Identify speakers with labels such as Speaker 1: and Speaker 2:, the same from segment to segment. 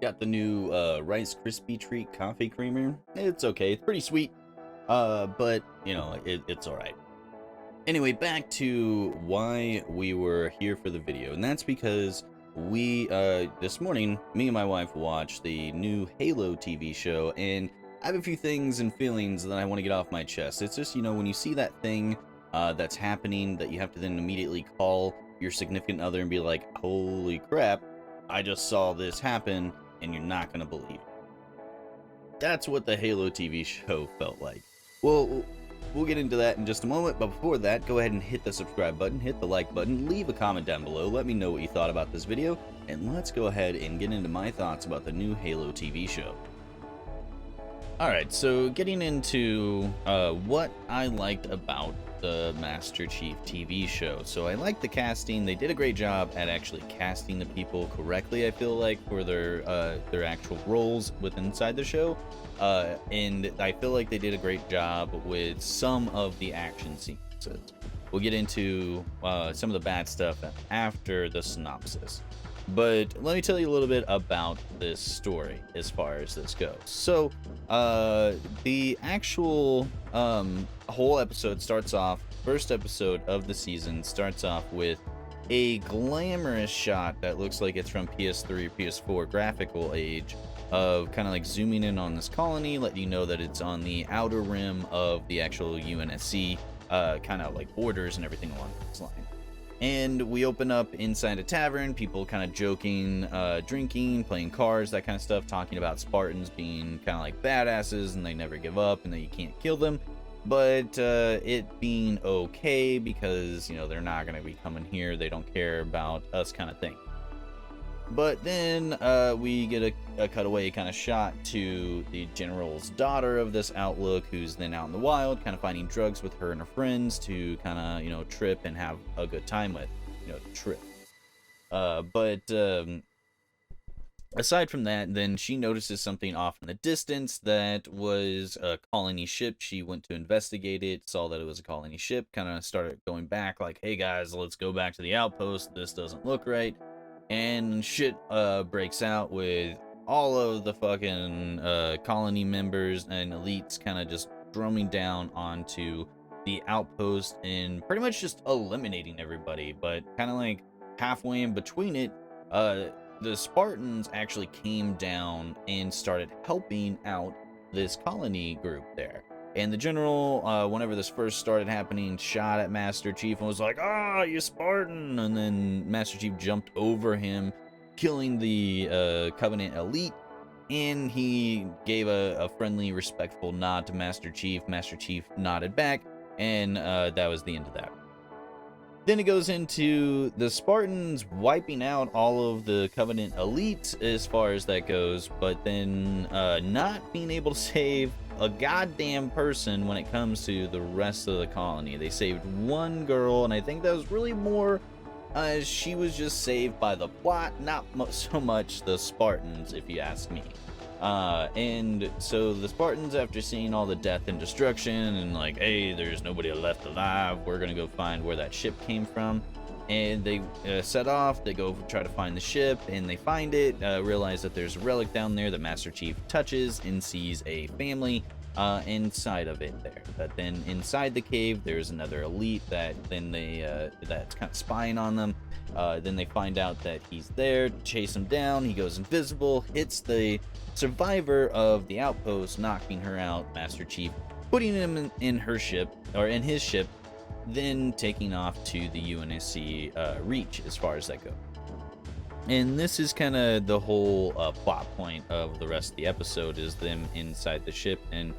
Speaker 1: Got the new Rice Krispie Treat coffee creamer. It's okay. It's pretty sweet. But, you know, it's alright. Anyway, back to why we were here for the video. And that's because we, this morning, me and my wife watched the new Halo TV show. And I have a few things and feelings that I want to get off my chest. It's just, you know, when you see that thing that's happening that you have to then immediately call your significant other and be like, holy crap, I just saw this happen. And you're not going to believe it. That's what the Halo TV show felt like. Well, we'll get into that in just a moment, but before that, go ahead and hit the subscribe button, hit the like button, leave a comment down below, let me know what you thought about this video, and let's go ahead and get into my thoughts about the new Halo TV show. Alright, so getting into what I liked about the Master Chief TV show. So I like the casting. They did a great job at actually casting the people correctly, I feel like, for their actual roles inside the show. And I feel like they did a great job with some of the action sequences. We'll get into some of the bad stuff after the synopsis. But let me tell you a little bit about this story as far as this goes. So, the actual whole episode starts off, first episode of the season starts off with a glamorous shot that looks like it's from PS3 or PS4 graphical age of kind of like zooming in on this colony, letting you know that it's on the outer rim of the actual UNSC, kind of like borders and everything along this line. And we open up inside a tavern, people kind of joking, drinking, playing cards, that kind of stuff, talking about Spartans being kind of like badasses and they never give up and that you can't kill them. But it being okay because, you know, they're not going to be coming here. They don't care about us kind of thing. But then we get a cutaway kind of shot to the general's daughter of this outlook, who's then out in the wild, kind of finding drugs with her and her friends to kind of, you know, trip and have a good time with, you know, trip. Aside from that, then she notices something off in the distance that was a colony ship. She went to investigate it, saw that it was a colony ship, kind of started going back like, hey guys, let's go back to the outpost. This doesn't look right. And shit breaks out with all of the fucking colony members and elites kind of just drumming down onto the outpost and pretty much just eliminating everybody. But kind of like halfway in between it, the Spartans actually came down and started helping out this colony group there. And the general, whenever this first started happening, shot at Master Chief and was like, "Ah, you Spartan!" And then Master Chief jumped over him, killing the Covenant elite. And he gave a friendly, respectful nod to Master Chief. Master Chief nodded back, and that was the end of that. Then it goes into the Spartans wiping out all of the Covenant elites as far as that goes, but then not being able to save a goddamn person when it comes to the rest of the colony. They saved one girl, and I think that was really more she was just saved by the plot, not so much the Spartans, if you ask me. And so the Spartans, after seeing all the death and destruction and like, hey, there's nobody left alive, we're gonna go find where that ship came from. And they set off, they go try to find the ship, and they find it, realize that there's a relic down there that Master Chief touches and sees a family inside of it there. But then inside the cave, there's another elite that then that's kind of spying on them. Then they find out that he's there, chase him down, he goes invisible, hits the survivor of the outpost, knocking her out, Master Chief, putting him in her ship, or in his ship, then taking off to the UNSC Reach as far as that goes. And this is kind of the whole plot point of the rest of the episode, is them inside the ship and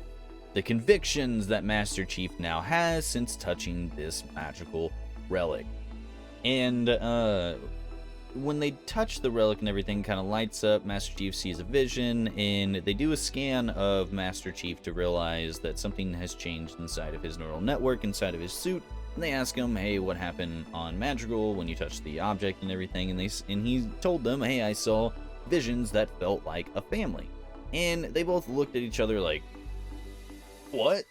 Speaker 1: the convictions that Master Chief now has since touching this magical relic. And when they touch the relic and everything kind of lights up, Master Chief sees a vision, and they do a scan of Master Chief to realize that something has changed inside of his neural network, inside of his suit. And they ask him, hey, what happened on Madrigal when you touched the object and everything? And he told them, hey, I saw visions that felt like a family. And they both looked at each other like, what?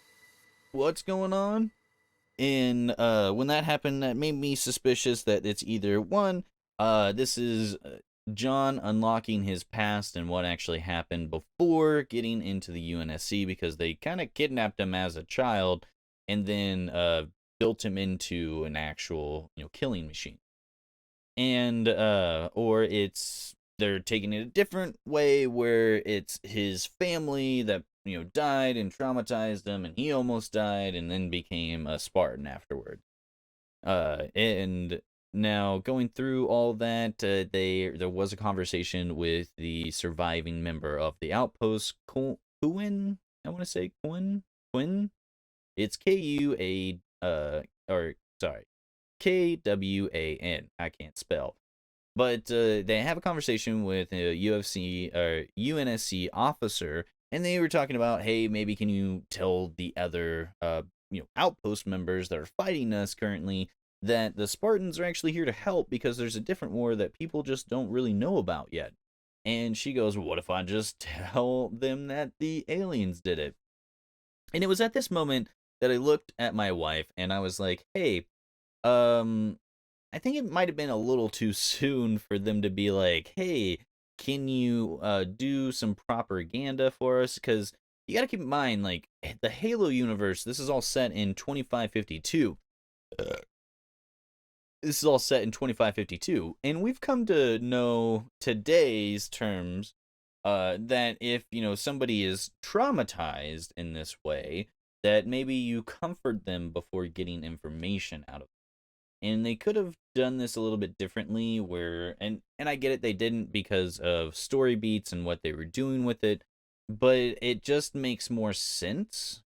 Speaker 1: What's going on? And when that happened, that made me suspicious that it's either one, this is John unlocking his past and what actually happened before getting into the UNSC, because they kind of kidnapped him as a child and then built him into an actual, killing machine. And or it's they're taking it a different way where it's his family that died and traumatized him, and he almost died and then became a Spartan afterward. And now going through all that, there was a conversation with the surviving member of the outpost, Quinn. I want to say Quinn. It's K-U-A or sorry, Kwan. I can't spell. But they have a conversation with a UFC or UNSC officer, and they were talking about, hey, maybe can you tell the other outpost members that are fighting us currently that the Spartans are actually here to help, because there's a different war that people just don't really know about yet. And she goes, what if I just tell them that the aliens did it? And it was at this moment that I looked at my wife and I was like, hey, I think it might have been a little too soon for them to be like, hey, can you do some propaganda for us? Because you got to keep in mind, like, the Halo universe, this is all set in 2552. This is all set in 2552. And we've come to know today's terms that if, somebody is traumatized in this way, that maybe you comfort them before getting information out of them. And they could have done this a little bit differently, where and I get it, they didn't because of story beats and what they were doing with it, but it just makes more sense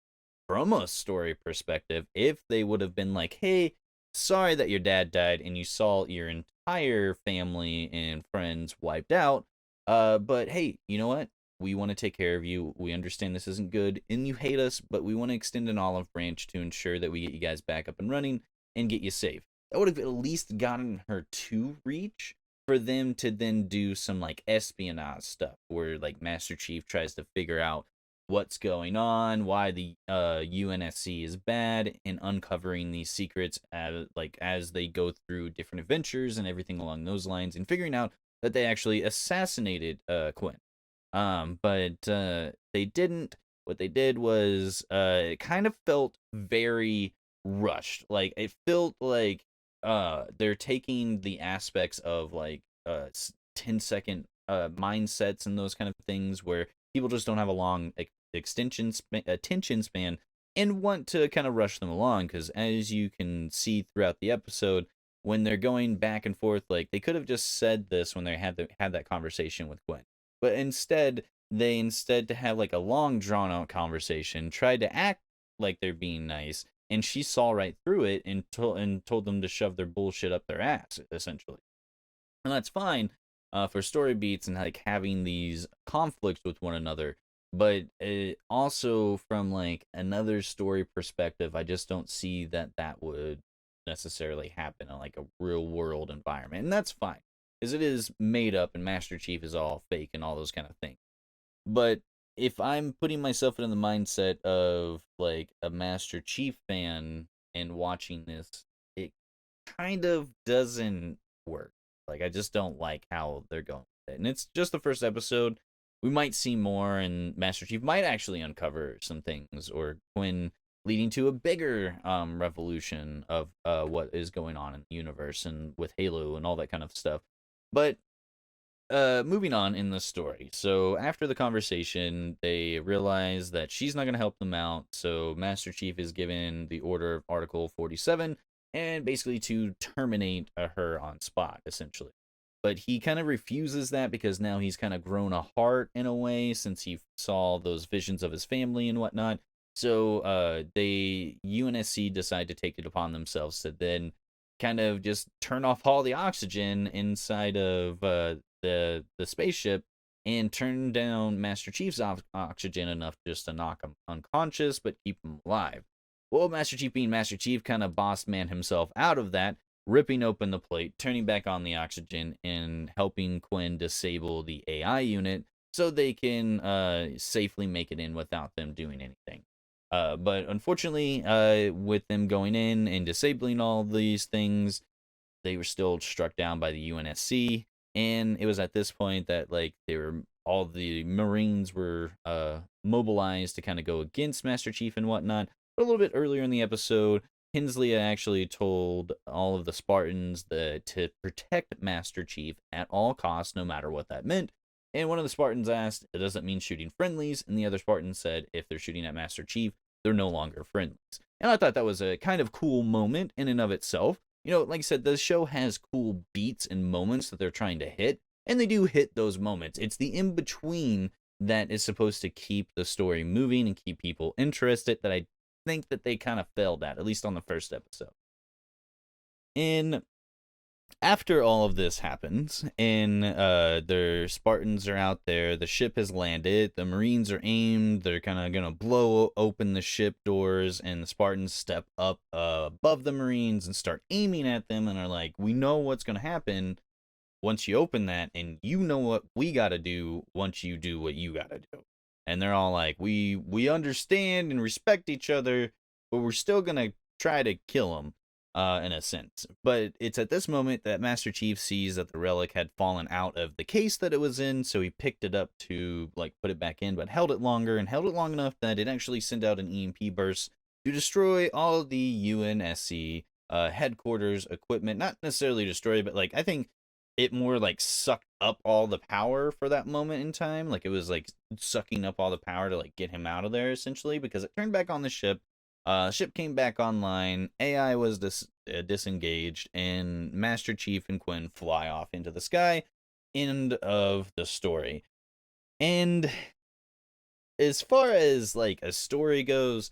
Speaker 1: from a story perspective if they would have been like, hey, sorry that your dad died and you saw your entire family and friends wiped out, but hey, you know what, we want to take care of you, we understand this isn't good and you hate us, but we want to extend an olive branch to ensure that we get you guys back up and running and get you safe. That would have at least gotten her to reach for them to then do some like espionage stuff where like Master Chief tries to figure out what's going on, why the UNSC is bad, and uncovering these secrets as they go through different adventures and everything along those lines, and figuring out that they actually assassinated Quinn. But they didn't. What they did was it kind of felt very rushed. Like it felt like they're taking the aspects of like 10-second mindsets and those kind of things where people just don't have a long attention span and want to kind of rush them along, because as you can see throughout the episode, when they're going back and forth, like they could have just said this when they had that conversation with Gwen, but instead to have like a long drawn out conversation, tried to act like they're being nice, and she saw right through it and told them to shove their bullshit up their ass, essentially. And that's fine for story beats and like having these conflicts with one another, but also from like another story perspective, I just don't see that would necessarily happen in like a real world environment, and that's fine because it is made up and Master Chief is all fake and all those kind of things. But if I'm putting myself in the mindset of like a Master Chief fan and watching this, it kind of doesn't work. Like I just don't like how they're going with it. And it's just the first episode. We might see more, and Master Chief might actually uncover some things, or Quinn leading to a bigger revolution of what is going on in the universe and with Halo and all that kind of stuff. But moving on in the story. So after the conversation, they realize that she's not going to help them out. So Master Chief is given the order of Article 47 and basically to terminate her on spot, essentially. But he kind of refuses that because now he's kind of grown a heart in a way since he saw those visions of his family and whatnot. So they UNSC decide to take it upon themselves to then kind of just turn off all the oxygen inside of the spaceship and turn down Master Chief's oxygen enough just to knock him unconscious but keep him alive. Well, Master Chief being Master Chief kind of boss man himself out of that, ripping open the plate, turning back on the oxygen, and helping Quinn disable the AI unit so they can safely make it in without them doing anything. But unfortunately, with them going in and disabling all these things, they were still struck down by the UNSC. And it was at this point that like all the Marines were mobilized to kind of go against Master Chief and whatnot. But a little bit earlier in the episode, Hensley actually told all of the Spartans that to protect Master Chief at all costs, no matter what that meant. And one of the Spartans asked, "It doesn't mean shooting friendlies," and the other Spartan said, "If they're shooting at Master Chief, they're no longer friendlies." And I thought that was a kind of cool moment in and of itself. Like I said, the show has cool beats and moments that they're trying to hit, and they do hit those moments. It's the in between that is supposed to keep the story moving and keep people interested that I think that they kind of failed at least on the first episode. And after all of this happens, and their Spartans are out there, the ship has landed, the Marines are aimed, they're kind of gonna blow open the ship doors, and the Spartans step up above the Marines and start aiming at them, and are like, "We know what's gonna happen once you open that, and you know what we gotta do once you do what you gotta do." And they're all like, "We understand and respect each other, but we're still gonna try to kill them." In a sense. But it's at this moment that Master Chief sees that the relic had fallen out of the case that it was in, so he picked it up to like put it back in, but held it longer and held it long enough that it actually sent out an EMP burst to destroy all the UNSC headquarters equipment. Not necessarily destroy, but like I think it more like sucked up all the power for that moment in time. Like it was like sucking up all the power to like get him out of there essentially, because it turned back on the ship. Ship came back online, AI was disengaged, and Master Chief and Quinn fly off into the sky. End of the story. And as far as like a story goes,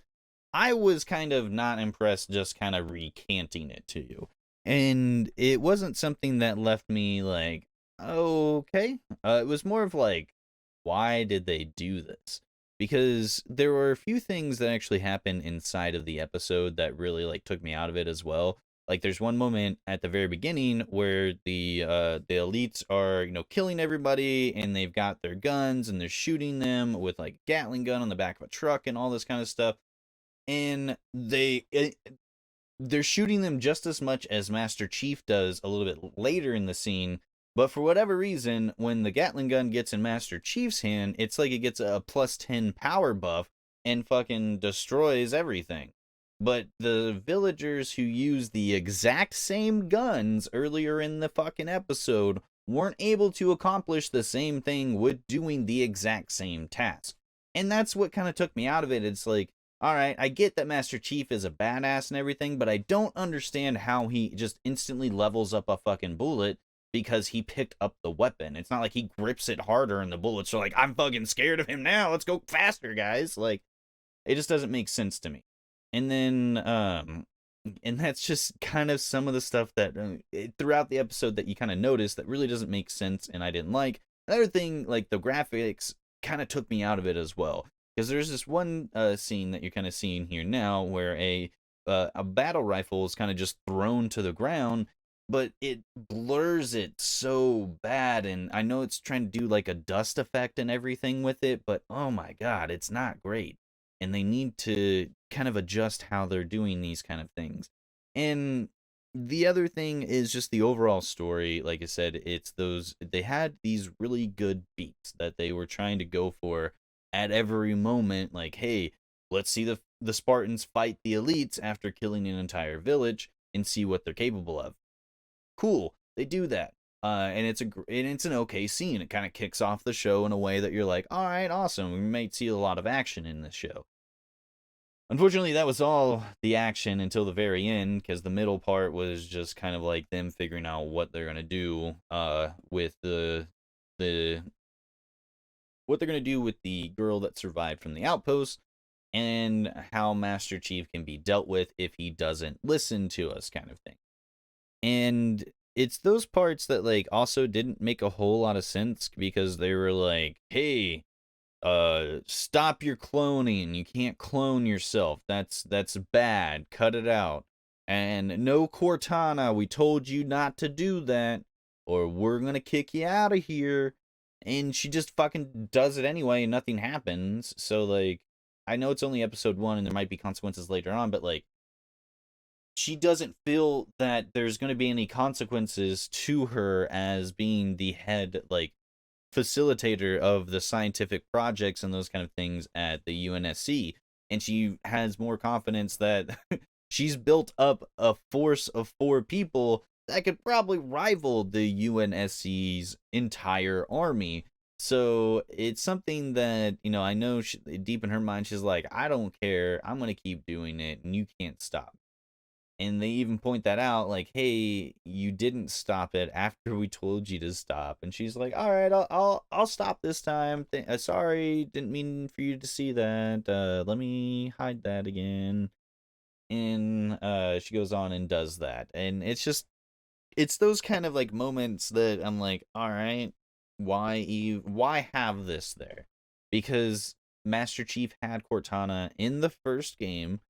Speaker 1: I was kind of not impressed just kind of recanting it to you. And it wasn't something that left me like, okay. It was more of like, why did they do this? Because there were a few things that actually happened inside of the episode that really like took me out of it as well. Like there's one moment at the very beginning where the elites are killing everybody, and they've got their guns and they're shooting them with like Gatling gun on the back of a truck and all this kind of stuff, and they're shooting them just as much as Master Chief does a little bit later in the scene. But for whatever reason, when the Gatling gun gets in Master Chief's hand, it's like it gets a plus 10 power buff and fucking destroys everything. But the villagers who used the exact same guns earlier in the fucking episode weren't able to accomplish the same thing with doing the exact same task. And that's what kind of took me out of it. It's like, all right, I get that Master Chief is a badass and everything, but I don't understand how he just instantly levels up a fucking bullet because he picked up the weapon. It's not like he grips it harder and the bullets are like, "I'm fucking scared of him now. Let's go faster, guys." Like, it just doesn't make sense to me. And then, and that's just kind of some of the stuff that throughout the episode that you kind of notice that really doesn't make sense and I didn't like. Another thing, like the graphics kind of took me out of it as well. Because there's this one scene that you're kind of seeing here now where a battle rifle is kind of just thrown to the ground, but it blurs it so bad. And I know it's trying to do like a dust effect and everything with it, but oh my god, it's not great. And they need to kind of adjust how they're doing these kind of things. And the other thing is just the overall story. Like I said, they had these really good beats that they were trying to go for at every moment. Like, hey, let's see the Spartans fight the elites after killing an entire village and see what they're capable of. Cool, they do that, and it's an okay scene. It kind of kicks off the show in a way that you're like, all right, awesome. We might see a lot of action in this show. Unfortunately, that was all the action until the very end, because the middle part was just kind of like them figuring out what they're gonna do with what they're gonna do with the girl that survived from the outpost, and how Master Chief can be dealt with if he doesn't listen to us, kind of thing. And it's those parts that like also didn't make a whole lot of sense, because they were like, hey, stop your cloning. You can't clone yourself. That's bad. Cut it out. And no, Cortana, we told you not to do that, or we're gonna kick you out of here. and she just fucking does it anyway and nothing happens. So like, I know it's only episode 1 and there might be consequences later on, but like, she doesn't feel that there's going to be any consequences to her as being the head like facilitator of the scientific projects and those kind of things at the UNSC, and she has more confidence that she's built up a force of 4 people that could probably rival the UNSC's entire army. So it's something that, I know deep in her mind, she's like, I don't care. I'm going to keep doing it, and you can't stop. And they even point that out, like, hey, you didn't stop it after we told you to stop. And she's like, all right, I'll stop this time. Sorry, didn't mean for you to see that. Let me hide that again. And she goes on and does that. And it's those kind of like moments that I'm like, all right, why have this there? Because Master Chief had Cortana in the first game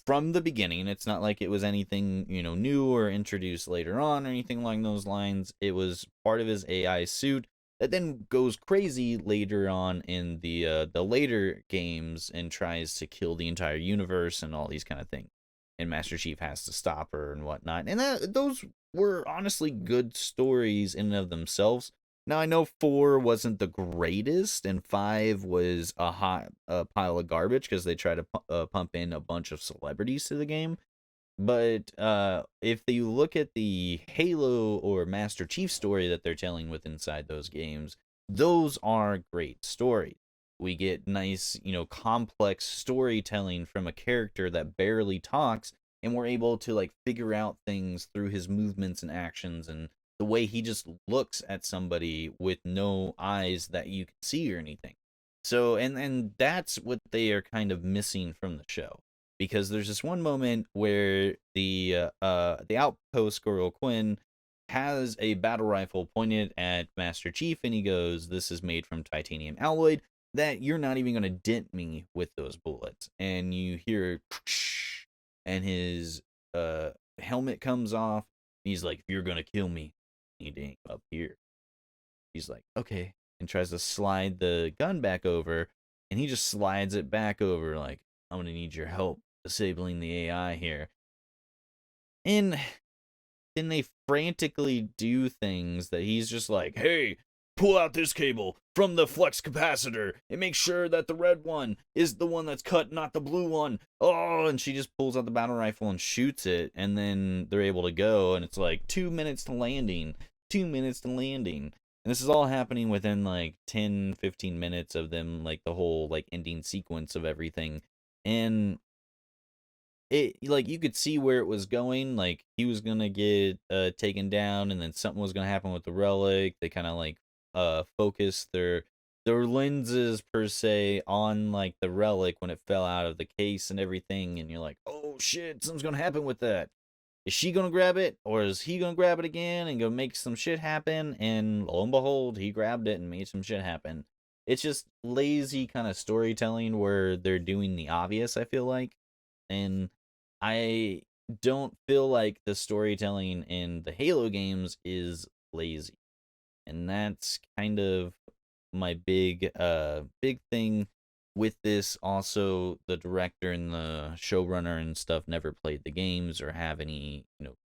Speaker 1: from the beginning. It's not like it was anything, new or introduced later on or anything along those lines. It was part of his AI suit that then goes crazy later on in the later games and tries to kill the entire universe and all these kind of things. And Master Chief has to stop her and whatnot. And those were honestly good stories in and of themselves. Now I know 4 wasn't the greatest, and 5 was a pile of garbage because they tried to pump in a bunch of celebrities to the game. But if you look at the Halo or Master Chief story that they're telling with inside those games, those are great stories. We get nice, complex storytelling from a character that barely talks, and we're able to like figure out things through his movements and actions and the way he just looks at somebody with no eyes that you can see or anything. So and that's what they are kind of missing from the show, because there's this one moment where the outpost girl Quinn has a battle rifle pointed at Master Chief, and he goes, "This is made from titanium alloy. That you're not even gonna dent me with those bullets." And you hear, and his helmet comes off. He's like, "If you're gonna kill me, you need to aim up here." He's like, "Okay," and tries to slide the gun back over, and he just slides it back over, like, "I'm gonna need your help disabling the AI here." And then they frantically do things that he's just like, "Hey, pull out this cable from the flex capacitor and make sure that the red one is the one that's cut, not the blue one." Oh, and she just pulls out the battle rifle and shoots it, and then they're able to go, and it's like 2 minutes to landing. 2 minutes to landing. And this is all happening within like 10-15 minutes of them, like the whole like ending sequence of everything. And it, like, you could see where it was going. Like, he was gonna get taken down, and then something was gonna happen with the relic. They kind of like focused their lenses per se on like the relic when it fell out of the case and everything, and you're like, oh shit, something's gonna happen with that. Is she gonna grab it, or is he gonna grab it again and go make some shit happen? And lo and behold, he grabbed it and made some shit happen. It's just lazy kind of storytelling where they're doing the obvious, I feel like. And I don't feel like the storytelling in the Halo games is lazy. And that's kind of my big thing with this. Also, the director and the showrunner and stuff never played the games or have any,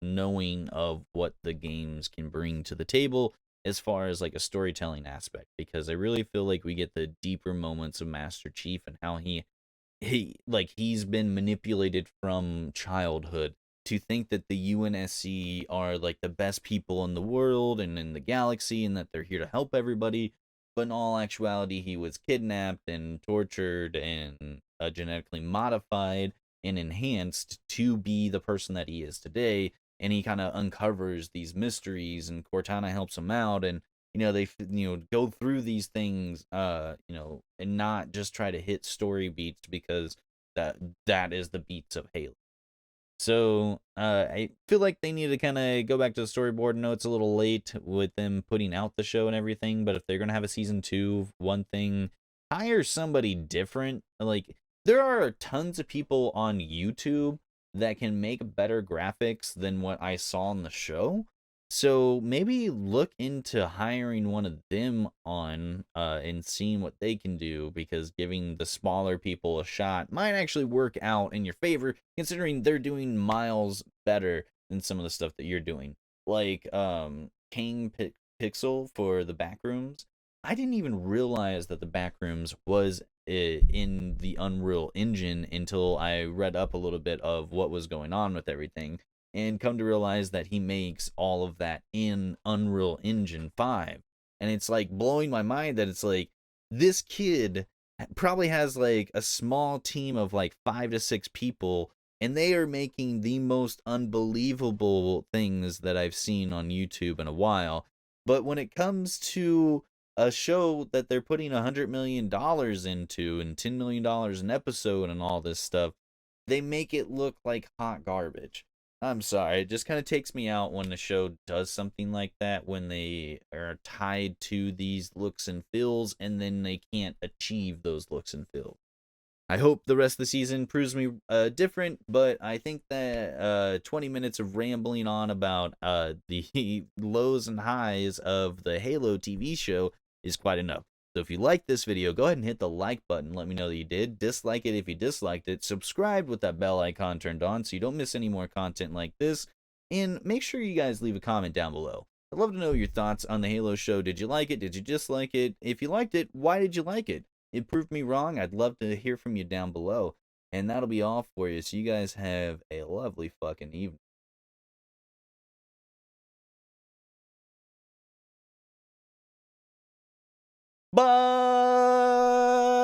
Speaker 1: knowing of what the games can bring to the table as far as like a storytelling aspect, because I really feel like we get the deeper moments of Master Chief and how he's been manipulated from childhood to think that the UNSC are like the best people in the world and in the galaxy, and that they're here to help everybody. But in all actuality, he was kidnapped and tortured and genetically modified and enhanced to be the person that he is today. And he kind of uncovers these mysteries, and Cortana helps him out. And they go through these things, and not just try to hit story beats, because that is the beats of Halo. So I feel like they need to kind of go back to the storyboard. I know it's a little late with them putting out the show and everything, but if they're gonna have a season 2, one thing, hire somebody different. Like, there are tons of people on YouTube that can make better graphics than what I saw in the show. So maybe look into hiring one of them on and seeing what they can do, because giving the smaller people a shot might actually work out in your favor, considering they're doing miles better than some of the stuff that you're doing. Like Pixel for the Backrooms. I didn't even realize that the Backrooms was in the Unreal Engine until I read up a little bit of what was going on with everything, and come to realize that he makes all of that in Unreal Engine 5. And it's like blowing my mind that it's like this kid probably has like a small team of like 5 to 6 people, and they are making the most unbelievable things that I've seen on YouTube in a while. But when it comes to a show that they're putting $100 million into and $10 million an episode and all this stuff, they make it look like hot garbage. I'm sorry, it just kind of takes me out when the show does something like that, when they are tied to these looks and feels and then they can't achieve those looks and feels. I hope the rest of the season proves me different, but I think that 20 minutes of rambling on about the lows and highs of the Halo TV show is quite enough. So if you like this video, go ahead and hit the like button. Let me know that you did. Dislike it if you disliked it. Subscribe with that bell icon turned on so you don't miss any more content like this. And make sure you guys leave a comment down below. I'd love to know your thoughts on the Halo show. Did you like it? Did you dislike it? If you liked it, why did you like it? It proved me wrong. I'd love to hear from you down below. And that'll be all for you. So you guys have a lovely fucking evening. Bye!